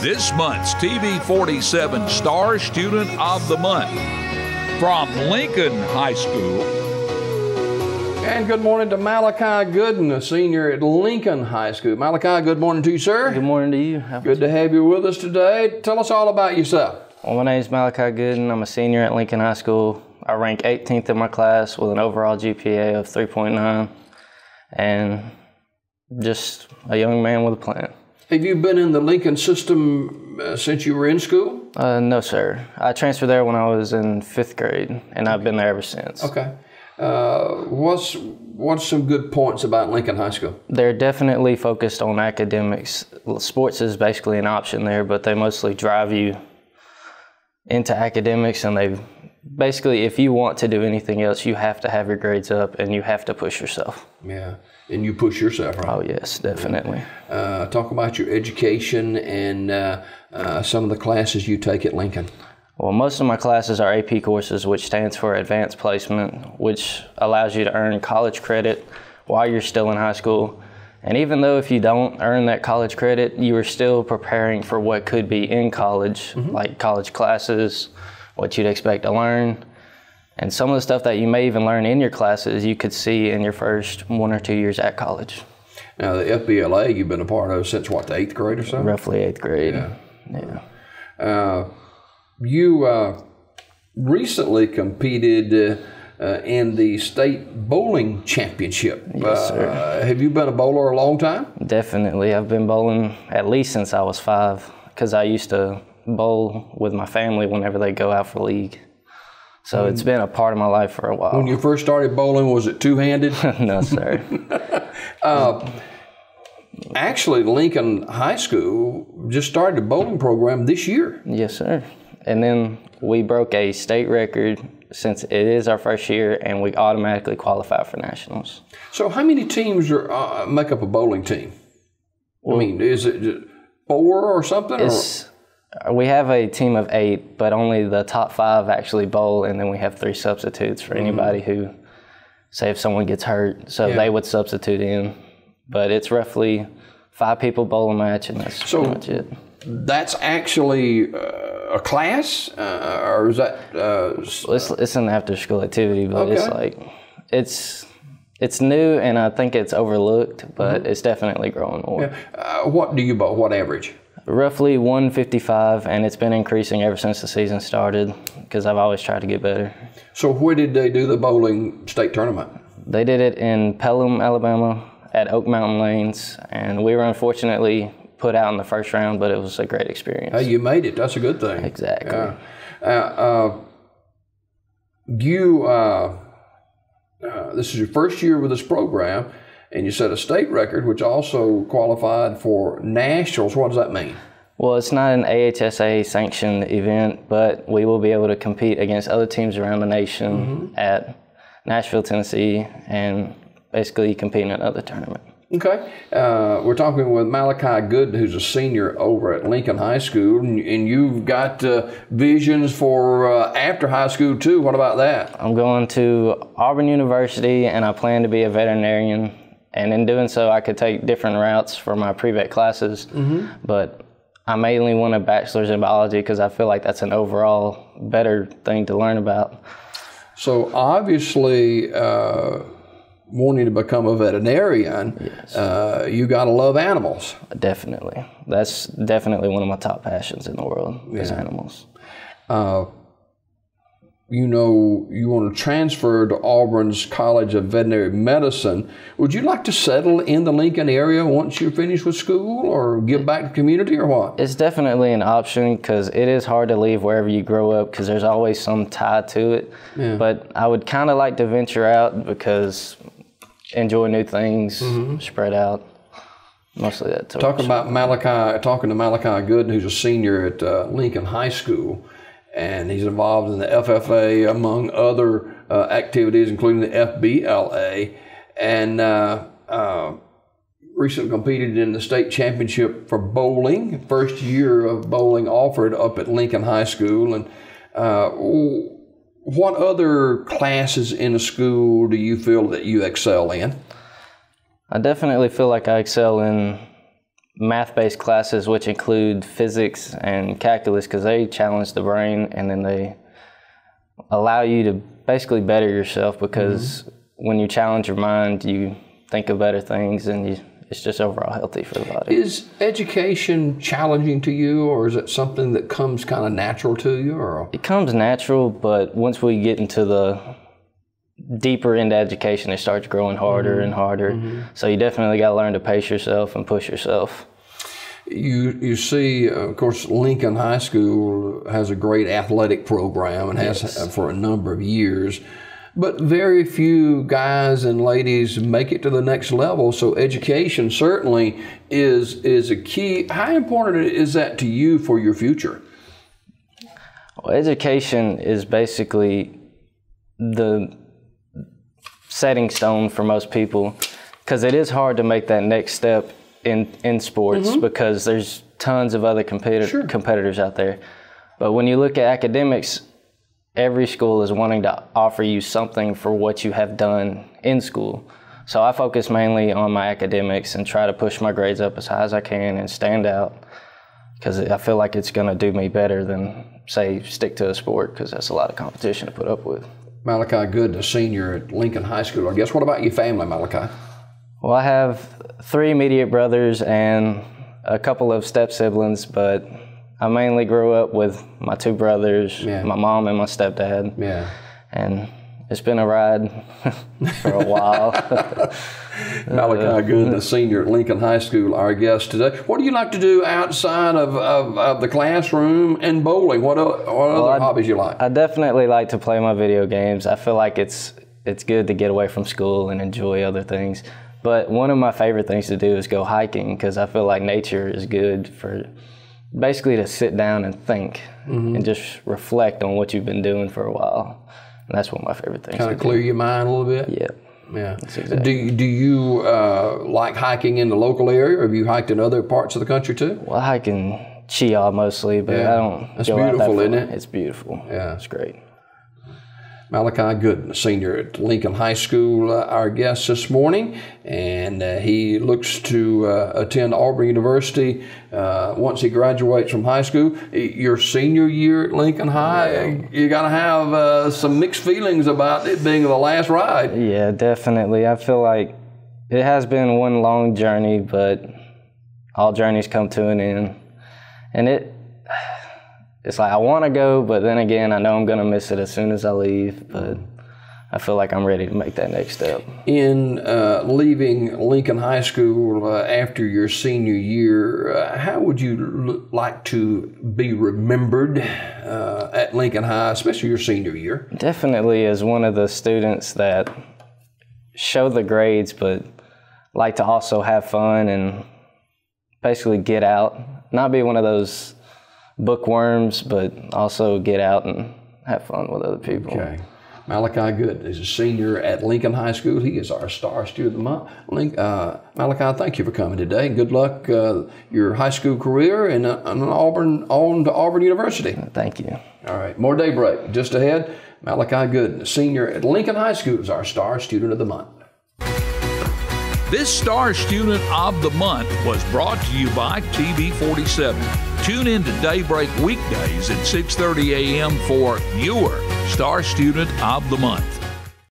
This month's TV 47 Star Student of the Month from Lincoln High School. And good morning to Malachi Gooden, a senior at Lincoln High School. Malachi, good morning to you, sir. Good morning to you. Good to have you with us today. Tell us all about yourself. Well, my name is Malachi Gooden. I'm a senior at Lincoln High School. I rank 18th in my class with an overall GPA of 3.9 and just a young man with a plan. Have you been in the Lincoln system since you were in school? No, sir. I transferred there when I was in 5th grade, and I've been there ever since. Okay. What's some good points about Lincoln High School? They're definitely focused on academics. Sports is basically an option there, but they mostly drive you into academics, and they basically, if you want to do anything else, you have to have your grades up and you have to push yourself. Yeah, and you push yourself, right? Oh, yes, definitely. Talk about your education and some of the classes you take at Lincoln. Well, most of my classes are AP courses, which stands for Advanced Placement, which allows you to earn college credit while you're still in high school. And even though if you don't earn that college credit, you are still preparing for what could be in college, like college classes, what you'd expect to learn. And some of the stuff that you may even learn in your classes, you could see in your first 1 or 2 years at college. Now, the FBLA you've been a part of since, what, the 8th grade or so? Roughly 8th grade, yeah. You recently competed in the state bowling championship. Yes, sir. Have you been a bowler a long time? Definitely. I've been bowling at least since I was 5, because I used to bowl with my family whenever they go out for league. So it's been a part of my life for a while. When you first started bowling, was it two-handed? No, sir. Actually, Lincoln High School just started a bowling program this year. Yes, sir. And then we broke a state record since it is our first year, and we automatically qualify for nationals. So how many teams make up a bowling team? Well, I mean, is it 4 or something? We have a team of 8, but only the top 5 actually bowl, and then we have 3 substitutes for anybody who, say if someone gets hurt, so they would substitute in. But it's roughly 5 people bowl a match, and that's pretty much it. That's actually a class, or is that? It's an after-school activity, but it's like it's new, and I think it's overlooked, but it's definitely growing more. Yeah. What do you bowl? What average? Roughly 155, and it's been increasing ever since the season started because I've always tried to get better. So where did they do the bowling state tournament? They did it in Pelham, Alabama, at Oak Mountain Lanes, and we were unfortunately put out in the first round, but it was a great experience. Hey, you made it. That's a good thing. Exactly. This is your first year with this program, and you set a state record, which also qualified for nationals. What does that mean? Well, it's not an AHSA sanctioned event, but we will be able to compete against other teams around the nation at Nashville, Tennessee, and basically compete in another tournament. Okay. We're talking with Malachi Gooden, who's a senior over at Lincoln High School, and you've got visions for after high school too. What about that? I'm going to Auburn University, and I plan to be a veterinarian. And in doing so, I could take different routes for my pre-vet classes. But I mainly want a bachelor's in biology because I feel like that's an overall better thing to learn about. So obviously, wanting to become a veterinarian, you got to love animals. Definitely. That's definitely one of my top passions in the world is animals. You know, you want to transfer to Auburn's College of Veterinary Medicine. Would you like to settle in the Lincoln area once you're finished with school, or give back to the community, or what? It's definitely an option because it is hard to leave wherever you grow up because there's always some tie to it. But I would kind of like to venture out because enjoy new things, spread out. Mostly that. Talking to Malachi Gooden, who's a senior at Lincoln High School, and he's involved in the FFA among other activities, including the FBLA, and recently competed in the state championship for bowling. First year of bowling offered up at Lincoln High School. And what other classes in the school do you feel that you excel in? I definitely feel like I excel in math-based classes, which include physics and calculus, because they challenge the brain, and then they allow you to basically better yourself, because when you challenge your mind, you think of better things, and it's just overall healthy for the body. Is education challenging to you, or is it something that comes kind of natural to you? Or? It comes natural, but once we get into the deeper into education, it starts growing harder and harder. So you definitely got to learn to pace yourself and push yourself. You see, of course, Lincoln High School has a great athletic program and has for a number of years. But very few guys and ladies make it to the next level, so education certainly is a key. How important is that to you for your future? Well, education is basically the setting stone for most people, because it is hard to make that next step in sports, because there's tons of other competitors out there. But when you look at academics, every school is wanting to offer you something for what you have done in school. So I focus mainly on my academics and try to push my grades up as high as I can and stand out, because I feel like it's going to do me better than, say, stick to a sport, because that's a lot of competition to put up with. Malachi Gooden, a senior at Lincoln High School. I guess, what about your family, Malachi? Well, I have 3 immediate brothers and a couple of step-siblings, but I mainly grew up with my 2 brothers, my mom and my stepdad. And it's been a ride for a while. Malachi Gooden, a senior at Lincoln High School, our guest today. What do you like to do outside of the classroom and bowling? What other hobbies you like? I definitely like to play my video games. I feel like it's good to get away from school and enjoy other things. But one of my favorite things to do is go hiking, because I feel like nature is good for basically to sit down and think and just reflect on what you've been doing for a while. And that's one of my favorite things. Kind of clear your mind a little bit? Yeah. Exactly. Do you like hiking in the local area, or have you hiked in other parts of the country too? Well, I hike in Chial mostly, but I don't That's go beautiful, out that far. isn't it? It's beautiful. Yeah. It's great. Malachi Gooden, a senior at Lincoln High School, our guest this morning, and he looks to attend Auburn University once he graduates from high school. Your senior year at Lincoln High, you got to have some mixed feelings about it being the last ride. Yeah, definitely. I feel like it has been one long journey, but all journeys come to an end. And it's like I want to go, but then again, I know I'm going to miss it as soon as I leave, but I feel like I'm ready to make that next step. In leaving Lincoln High School after your senior year, how would you like to be remembered at Lincoln High, especially your senior year? Definitely as one of the students that show the grades, but like to also have fun and basically get out. Not be one of those bookworms, but also get out and have fun with other people. Okay. Malachi Gooden is a senior at Lincoln High School. He is our Star Student of the Month. Malachi, thank you for coming today. Good luck your high school career and on to Auburn University. Thank you. All right. More Daybreak just ahead. Malachi Gooden, a senior at Lincoln High School, is our Star Student of the Month. This Star Student of the Month was brought to you by TV 47. Tune in to Daybreak weekdays at 6:30 a.m. for your Star Student of the Month.